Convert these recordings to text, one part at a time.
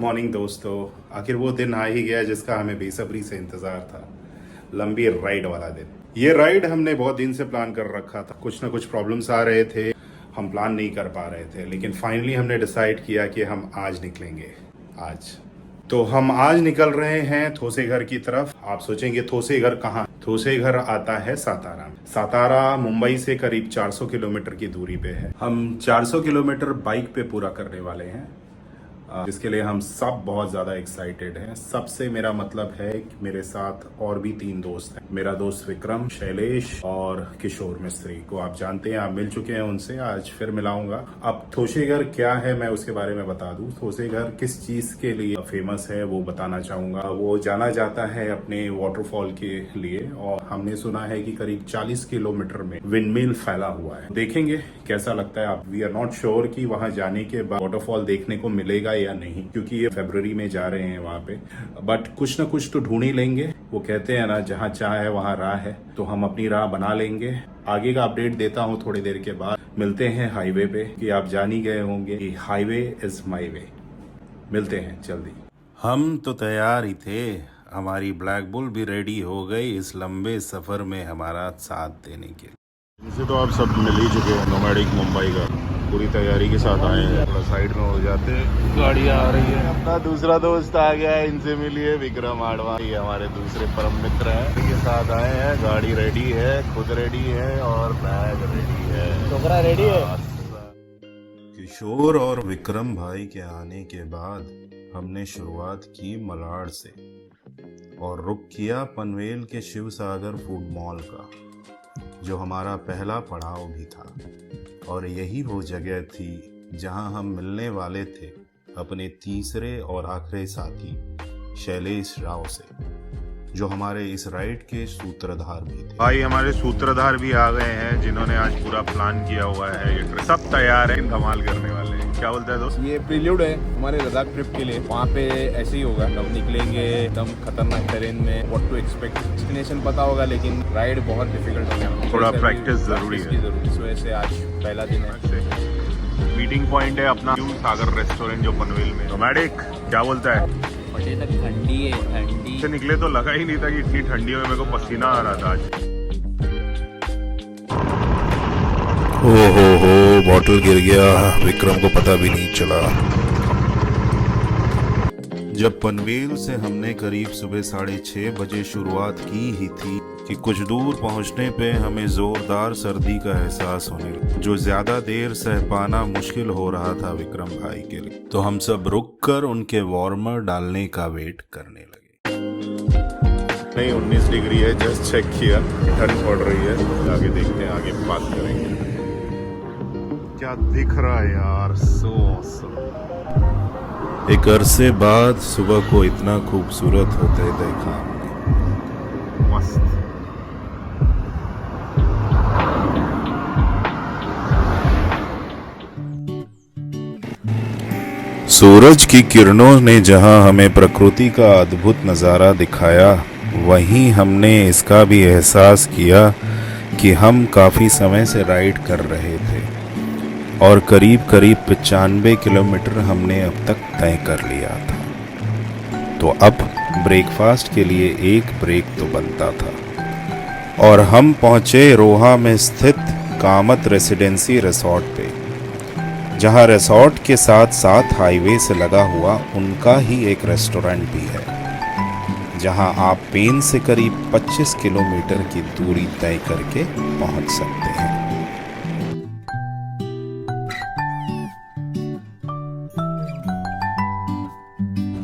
Morning दोस्तों, आखिर वो दिन आ ही गया जिसका हमें बेसब्री से इंतजार था। लंबी राइड वाला दिन। ये राइड हमने बहुत दिन से प्लान कर रखा था। कुछ ना कुछ प्रॉब्लम्स आ रहे थे, हम प्लान नहीं कर पा रहे थे, लेकिन फाइनली हमने डिसाइड किया कि हम आज निकलेंगे। आज तो हम आज निकल रहे हैं थोसेघर की तरफ। आप सोचेंगे थोसेघर कहाँ? थोसेघर आता है सातारा में। सातारा मुंबई से करीब 400 किलोमीटर की दूरी पे है। हम 400 किलोमीटर बाइक पे पूरा करने वाले हैं, जिसके लिए हम सब बहुत ज़्यादा एक्साइटेड हैं। सबसे मेरा मतलब है कि मेरे साथ और भी 3 दोस्त हैं। मेरा दोस्त विक्रम, शैलेश और किशोर मिस्त्री को आप जानते हैं, आप मिल चुके हैं उनसे, आज फिर मिलाऊंगा। अब थोसेघर क्या है मैं उसके बारे में बता दूं। थोसेघर किस चीज़ के लिए फेमस है वो बताना चाहूँगा। वो जाना जाता है अपने वाटरफॉल के लिए, और हमने सुना है कि करीब 40 किलोमीटर में विंडमिल फैला हुआ है। देखेंगे कैसा लगता है। आप वी आर नॉट श्योर कि वहां जाने के बाद वाटरफॉल देखने को मिलेगा या नहीं, क्योंकि ये फरवरी में जा रहे हैं वहां पे। बट कुछ ना कुछ तो ढूंढ ही लेंगे। वो कहते हैं ना, जहां चाह है वहां राह है, तो हम अपनी राह बना लेंगे। आगे का अपडेट देता हूं थोड़ी देर के बाद। मिलते हैं हाईवे पे, कि आप जान ही गए होंगे कि हाईवे इज माई वे। मिलते हैं जल्दी। हम तो तैयार ही थे, हमारी ब्लैक बुल भी रेडी हो गई इस लंबे सफर में हमारा साथ देने के लिए। इनसे तो आप सब मिल ही चुके हैं। नोमैडिक मुंबई का पूरी तैयारी के साथ आए हैं। थोड़ा साइड में हो जाते, गाड़ी आ रही है। अपना दूसरा दोस्त आ गया है, इनसे मिलिए। विक्रम आडवाणी हमारे दूसरे परम मित्र हैं, इनके साथ आए हैं। गाड़ी रेडी है, खुद रेडी है और बैग रेडी है, छोकरा रेडी है। किशोर और विक्रम भाई के आने के बाद हमने शुरुआत की मलाड से और रुक किया पनवेल के शिव सागर फूड मॉल का, जो हमारा पहला पड़ाव भी था। और यही वो जगह थी जहां हम मिलने वाले थे अपने तीसरे और आखिरी साथी शैलेश राव से, जो हमारे इस राइड के सूत्रधार भी थे। भाई हमारे सूत्रधार भी आ गए हैं, जिन्होंने आज पूरा प्लान किया हुआ है। ये ट्रिप सब तैयार है, धमाल करने वाले हैं। क्या बोलता है दोस्त? ये प्रील्यूड है हमारे लद्दाख ट्रिप के लिए। वहाँ पे ऐसे ही होगा, हम निकलेंगे एकदम खतरनाक टेरेन में। व्हाट टू एक्सपेक्ट, डेस्टिनेशन पता होगा लेकिन राइड बहुत डिफिकल्ट होगा। थोड़ा प्रैक्टिस जरूरी है। इस वजह से आज पहला दिन है। मीटिंग पॉइंट है अपना शिव सागर रेस्टोरेंट, जो पनवेल में। नोमैडिक क्या बोलता है? बड़े तक ठंडी है, ठंडी से निकले तो लगा ही नहीं था कि इतनी ठंडी में मेरे को पसीना आ रहा था आज। हो बॉटल गिर गया, विक्रम को पता भी नहीं चला। जब पनवेल से हमने करीब सुबह 6:30 बजे शुरुआत की ही थी कि कुछ दूर पहुंचने पे हमें जोरदार सर्दी का एहसास होने लगा, जो ज्यादा देर सह पाना मुश्किल हो रहा था विक्रम भाई के लिए। तो हम सब रुककर उनके वार्मर डालने का वेट करने लगे। नहीं, 19 डिग्री है, जस्ट चेक किया। ठंड पड़ रही है। आगे देखते हैं, आगे बात करेंगे। क्या दिख रहा है यार, सो ऑसम। एक अरसे बाद सुबह को इतना खूबसूरत होते देखा हमने। मस्त। सूरज की किरणों ने जहां हमें प्रकृति का अद्भुत नज़ारा दिखाया, वहीं हमने इसका भी एहसास किया कि हम काफ़ी समय से राइड कर रहे थे और करीब 95 किलोमीटर हमने अब तक तय कर लिया था। तो अब ब्रेकफास्ट के लिए एक ब्रेक तो बनता था, और हम पहुंचे रोहा में स्थित कामत रेसिडेंसी रिसोर्ट पे, जहां रिसोर्ट के साथ साथ हाईवे से लगा हुआ उनका ही एक रेस्टोरेंट भी है, जहां आप पेन से करीब 25 किलोमीटर की दूरी तय करके पहुंच सकते हैं।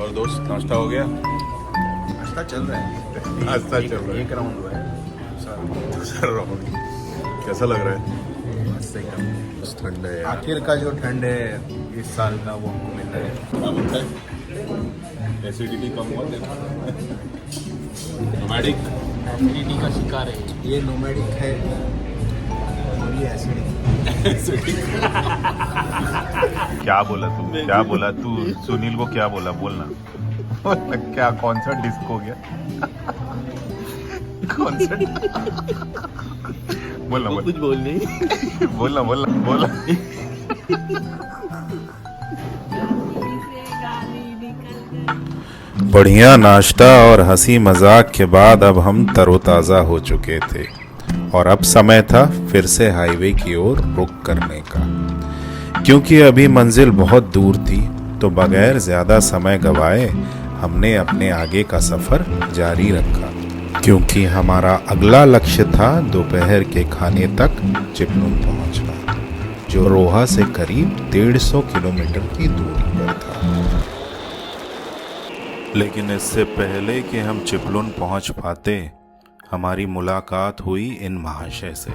और दोस्त, नाश्ता हो गया? नाश्ता चल रहा है, नाश्ता चल रहा है। एक राउंड हुआ है। दूसरा राउंड। कैसा लग रहा है? ठंड है यार। आखिर का जो ठंड है इस साल का, वो हमको मिल रहा है। क्या बोलता है? एसिडिटी कम हुआ तेरा? नोमैडिक एसिडिटी का शिकार है ये। नोमैडिक है और ये एसिडिक। क्या बोला तू? क्या बोला तू? सुनील को क्या बोला? बोलना। क्या, कौन सा डिस्क हो गया? कौन सा? बोलना बोल। कुछ बोल नहीं। बोलना बोलना बोला। बढ़िया नाश्ता और हंसी मजाक के बाद अब हम तरोताज़ा हो चुके थे और अब समय था फिर से हाईवे की ओर रुख करने का, क्योंकि अभी मंजिल बहुत दूर थी। तो बगैर ज़्यादा समय गवाए हमने अपने आगे का सफ़र जारी रखा, क्योंकि हमारा अगला लक्ष्य था दोपहर के खाने तक चिपलून पहुंचना, जो रोहा से करीब 150 किलोमीटर की दूरी पर था। लेकिन इससे पहले कि हम चिपलून पहुंच पाते, हमारी मुलाकात हुई इन महाशय से,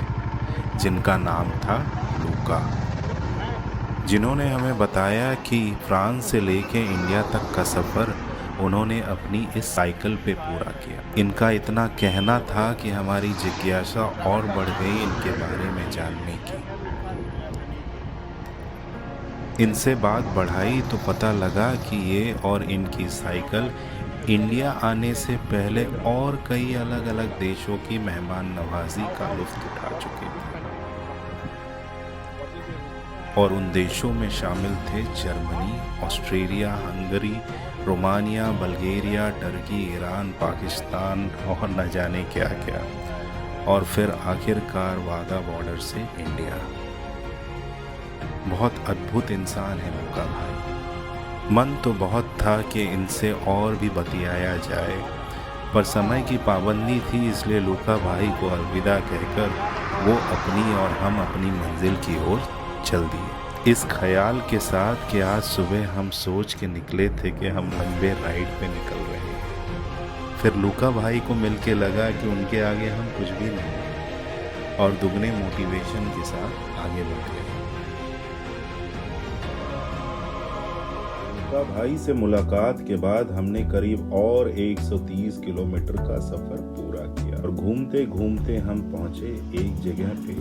जिनका नाम था लूका, जिन्होंने हमें बताया कि फ्रांस से लेके इंडिया तक का सफ़र उन्होंने अपनी इस साइकिल पे पूरा किया। इनका इतना कहना था कि हमारी जिज्ञासा और बढ़ गई इनके बारे में जानने की। इनसे बात बढ़ाई तो पता लगा कि ये और इनकी साइकिल इंडिया आने से पहले और कई अलग अलग देशों की मेहमान नवाजी का लुत्फ़ उठा चुके थे, और उन देशों में शामिल थे Germany, Australia, Hungary, Romania, Bulgaria, Turkey, Iran, Pakistan और न जाने क्या क्या, और फिर आखिरकार वाघा बॉर्डर से इंडिया। बहुत अद्भुत इंसान है लूका भाई। मन तो बहुत था कि इनसे और भी बतियाया जाए, पर समय की पाबंदी थी, इसलिए लूका भाई को अलविदा कहकर वो अपनी और हम अपनी मंजिल की ओर चल दिए, इस ख्याल के साथ कि आज सुबह हम सोच के निकले थे कि हम लंबे राइड पे निकल रहे हैं। फिर लूका भाई को मिलके लगा कि उनके आगे हम कुछ भी नहीं, और दुगने मोटिवेशन के साथ आगे बढ़ गए। लूका भाई से मुलाकात के बाद हमने करीब और 130 किलोमीटर का सफर पूरा किया, और घूमते घूमते हम पहुंचे एक जगह पे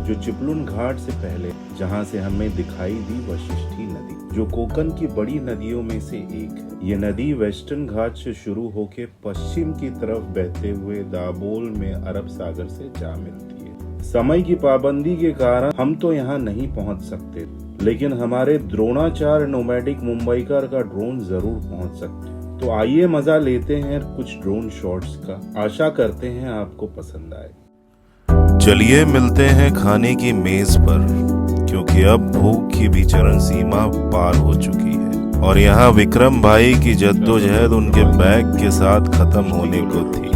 जो चिपलून घाट से पहले, जहां से हमें दिखाई दी वशिष्ठी नदी, जो कोकन की बड़ी नदियों में से एक है। ये नदी वेस्टर्न घाट से शुरू होकर पश्चिम की तरफ बहते हुए दाबोल में अरब सागर से जा मिलती है। समय की पाबंदी के कारण हम तो यहाँ नहीं पहुँच सकते, लेकिन हमारे द्रोणाचार्य नोमैडिक मुंबईकर का ड्रोन जरूर पहुँच सकते। तो आइए मजा लेते हैं कुछ ड्रोन शॉट्स का। आशा करते हैं आपको पसंद आए। चलिए मिलते हैं खाने की मेज पर, क्योंकि अब भूख की भी चरम सीमा पार हो चुकी है, और यहाँ विक्रम भाई की जद्दोजहद उनके बैग के साथ खत्म होने को थी।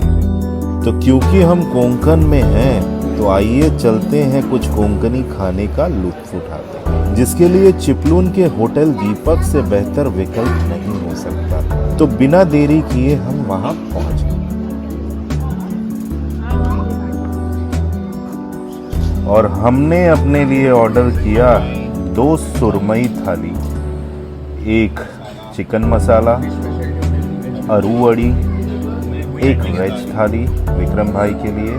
तो क्योंकि हम कोंकण में हैं, तो आइए चलते हैं कुछ कोंकणी खाने का लुत्फ उठाते हैं, जिसके लिए चिपलून के होटल दीपक से बेहतर विकल्प नहीं हो सकता। तो बिना देरी किए हम वहाँ पहुँच गए, और हमने अपने लिए ऑर्डर किया 2 सुरमई थाली, 1 चिकन मसाला, अरूवड़ी, 1 वेज थाली विक्रम भाई के लिए,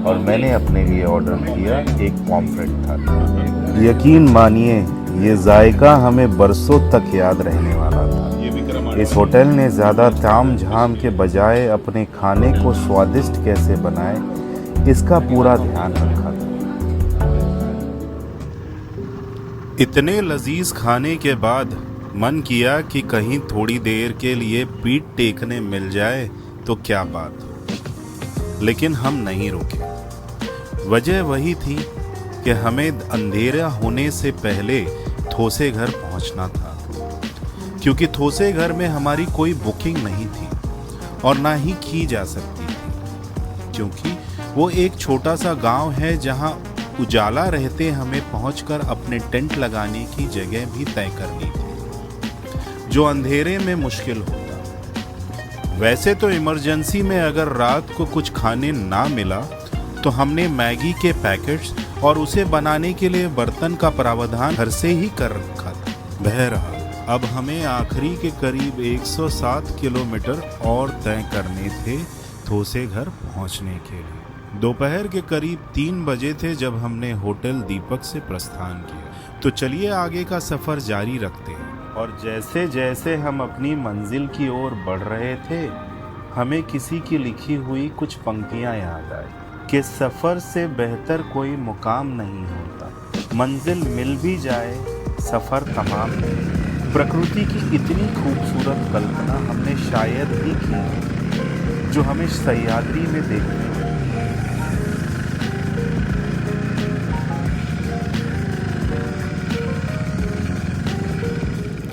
और मैंने अपने लिए ऑर्डर किया 1 पॉम्फ्रेट थाली। यकीन मानिए ये जायका हमें बरसों तक याद रहने वाला था। इस होटल ने ज़्यादा ताम झाम के बजाय अपने खाने को स्वादिष्ट कैसे बनाए, इसका पूरा ध्यान रखा था। इतने लजीज खाने के बाद मन किया कि कहीं थोड़ी देर के लिए पीठ टेकने मिल जाए तो क्या बात हो, लेकिन हम नहीं रुके। वजह वही थी कि हमें अंधेरा होने से पहले थोसे घर पहुंचना था, क्योंकि थोसे घर में हमारी कोई बुकिंग नहीं थी और ना ही की जा सकती थी, क्योंकि वो एक छोटा सा गांव है जहां उजाला रहते हमें पहुंचकर अपने टेंट लगाने की जगह भी तय करनी थी, जो अंधेरे में मुश्किल होता। वैसे तो इमरजेंसी में अगर रात को कुछ खाने ना मिला तो हमने मैगी के पैकेट्स और उसे बनाने के लिए बर्तन का प्रावधान घर से ही कर रखा था। बहरहाल अब हमें आखिरी के करीब 107 किलोमीटर और तय करने थे थोसे घर पहुंचने के लिए। दोपहर के करीब 3 बजे थे जब हमने होटल दीपक से प्रस्थान किया। तो चलिए आगे का सफ़र जारी रखते हैं। और जैसे जैसे हम अपनी मंजिल की ओर बढ़ रहे थे, हमें किसी की लिखी हुई कुछ पंक्तियां याद आई कि सफ़र से बेहतर कोई मुकाम नहीं होता, मंजिल मिल भी जाए सफ़र तमाम नहीं। प्रकृति की इतनी खूबसूरत कल्पना हमने शायद ही की है, जो हमें सह्याद्री में देखने को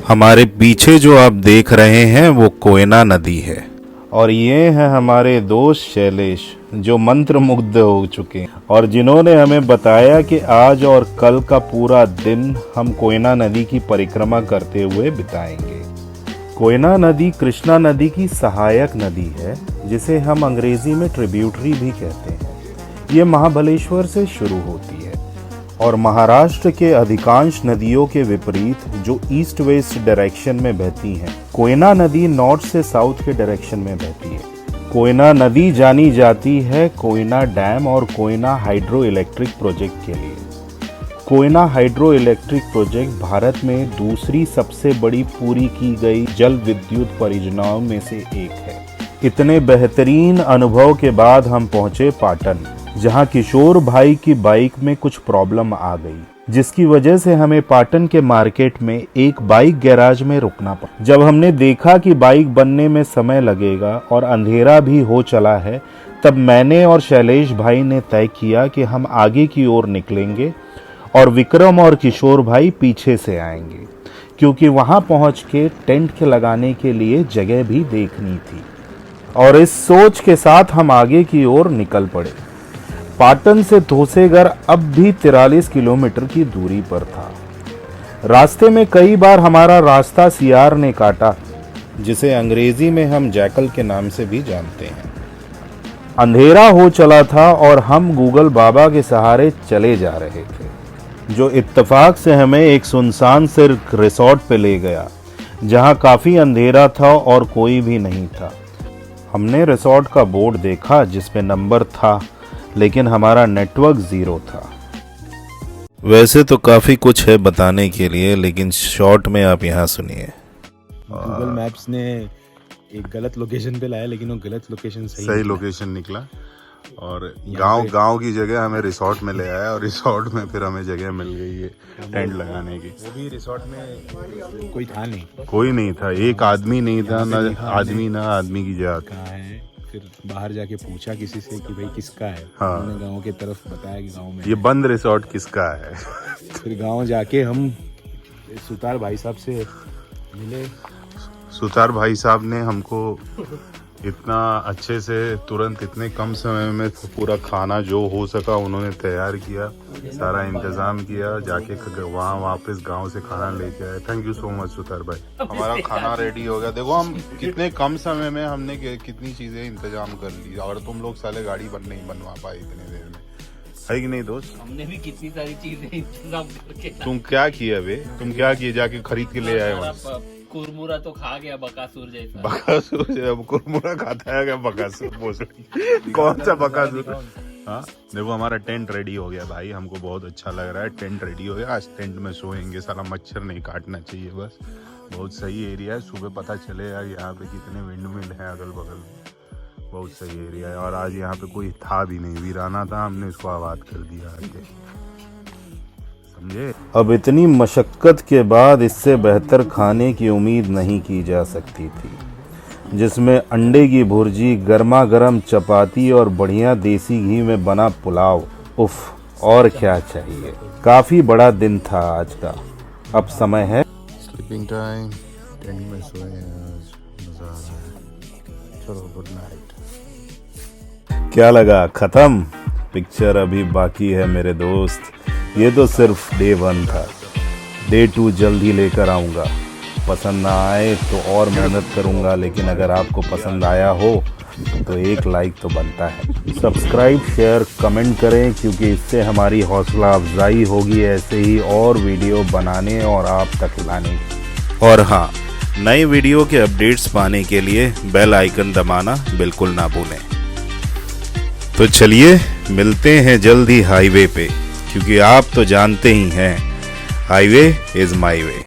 हमारे पीछे जो आप देख रहे हैं वो कोयना नदी है और ये है हमारे दोस्त शैलेश जो मंत्रमुग्ध हो चुके हैं और जिन्होंने हमें बताया कि आज और कल का पूरा दिन हम कोयना नदी की परिक्रमा करते हुए बिताएंगे। कोयना नदी कृष्णा नदी की सहायक नदी है जिसे हम अंग्रेजी में ट्रिब्यूटरी भी कहते हैं। ये महाबलेश्वर से शुरू होती है और महाराष्ट्र के अधिकांश नदियों के विपरीत जो ईस्ट वेस्ट डायरेक्शन में बहती हैं। कोयना नदी नॉर्थ से साउथ के डायरेक्शन में बहती है। कोयना नदी जानी जाती है कोयना डैम और कोयना हाइड्रो इलेक्ट्रिक प्रोजेक्ट के लिए। Koyna hydro electric project Bharat में दूसरी सबसे बड़ी पूरी की गई जल विद्युत परियोजनाओं में से एक है। इतने बेहतरीन अनुभव के बाद हम पहुंचे पाटन, जहां किशोर भाई की बाइक में कुछ प्रॉब्लम आ गई, जिसकी वजह से हमें पाटन के मार्केट में एक बाइक गैराज में रुकना पड़ा। जब हमने देखा कि बाइक बनने में समय लगेगा और अंधेरा भी हो चला है, तब मैंने और शैलेश भाई ने तय किया कि हम आगे की ओर निकलेंगे और विक्रम और किशोर भाई पीछे से आएंगे, क्योंकि वहां पहुंच के टेंट के लगाने के लिए जगह भी देखनी थी। और इस सोच के साथ हम आगे की ओर निकल पड़े। पाटन से धोसेगर अब भी 43 किलोमीटर की दूरी पर था। रास्ते में कई बार हमारा रास्ता सियार ने काटा, जिसे अंग्रेजी में हम जैकल के नाम से भी जानते हैं। अंधेरा हो चला था और हम गूगल बाबा के सहारे चले जा रहे थे, जो इत्तेफाक से हमें एक सुनसान से रिसोर्ट पे ले गया, जहां काफी अंधेरा था और कोई भी नहीं था। हमने रिसोर्ट का बोर्ड देखा जिसपे नंबर था, लेकिन हमारा नेटवर्क 0 था। वैसे तो काफी कुछ है बताने के लिए, लेकिन शॉर्ट में आप यहाँ सुनिए। गूगल मैप्स ने एक गलत लोकेशन पे लाया, लेकिन वो गलत लोकेशन सही लोकेशन निकला और गांव की जगह हमें रिसोर्ट में ले आया और रिसोर्ट में फिर हमें जगह मिल गई है टेंट लगाने की। वो भी रिसोर्ट में कोई था नहीं, कोई नहीं था, एक आदमी नहीं था, ना आदमी की जात। कहाँ है? फिर बाहर जाके पूछा किसी से कि भाई किसका है। हाँ। उन्होंने गांव की तरफ बताया कि गांव में ये बंद रिसोर्ट किसका है। फिर गांव जाके हम सुतार भाई साहब से मिले। सुतार भाई साहब ने हमको इतना अच्छे से तुरंत इतने कम समय में पूरा खाना जो हो सका उन्होंने तैयार किया, सारा इंतजाम किया, जाके वहाँ वापस गांव से खाना लेके आए। Thank you so much Sutar भाई। हमारा खाना रेडी हो गया। देखो हम कितने कम समय में हमने कितनी चीजें इंतजाम कर ली, और तुम लोग साले गाड़ी नहीं बनवा पाए इतने देर में, है कि नहीं दोस्त? हमने भी कितनी सारी चीजें इंतजाम करके। तुम क्या किए बे? तुम क्या किए? जाके खरीद के ले आए वहाँ? कुरमुरा तो खा गया बकासुर जैसा। बकासुर कुरमुरा खाता है क्या? बकासुर कौन सा बकासुर? हाँ देखो हमारा टेंट रेडी हो गया भाई, हमको बहुत अच्छा लग रहा है। टेंट रेडी हो गया, आज टेंट में सोएंगे, सारा मच्छर नहीं काटना चाहिए बस। बहुत सही एरिया है, सुबह पता चलेगा यहाँ पे कितने विंडमिल हैं अगल बगल में। बहुत सही एरिया है और आज यहाँ पे कोई था भी नहीं, वीराना था, हमने इसको आबाद कर दिया आगे, समझे? अब इतनी मशक्कत के बाद इससे बेहतर खाने की उम्मीद नहीं की जा सकती थी, जिसमें अंडे की भुर्जी, गर्मा गर्म चपाती और बढ़िया देसी घी में बना पुलाव। उफ, और क्या चाहिए। काफी बड़ा दिन था आज का। अब समय है स्लीपिंग टाइम। टेंट में सोए आज, मजा आ रहा है। चलो गुड नाइट। क्या लगा खत्म? पिक्चर अभी बाकी है मेरे दोस्त। ये तो सिर्फ डे 1 था, डे 2 जल्द ही लेकर आऊँगा। पसंद ना आए तो और मेहनत करूँगा, लेकिन अगर आपको पसंद आया हो तो एक लाइक तो बनता है। सब्सक्राइब, शेयर, कमेंट करें, क्योंकि इससे हमारी हौसला अफजाई होगी ऐसे ही और वीडियो बनाने और आप तक लाने की। और हाँ, नई वीडियो के अपडेट्स पाने के लिए बेल आइकन दबाना बिल्कुल ना भूलें। तो चलिए मिलते हैं जल्द ही हाईवे पे, क्योंकि आप तो जानते ही हैं, हाईवे इज माई वे।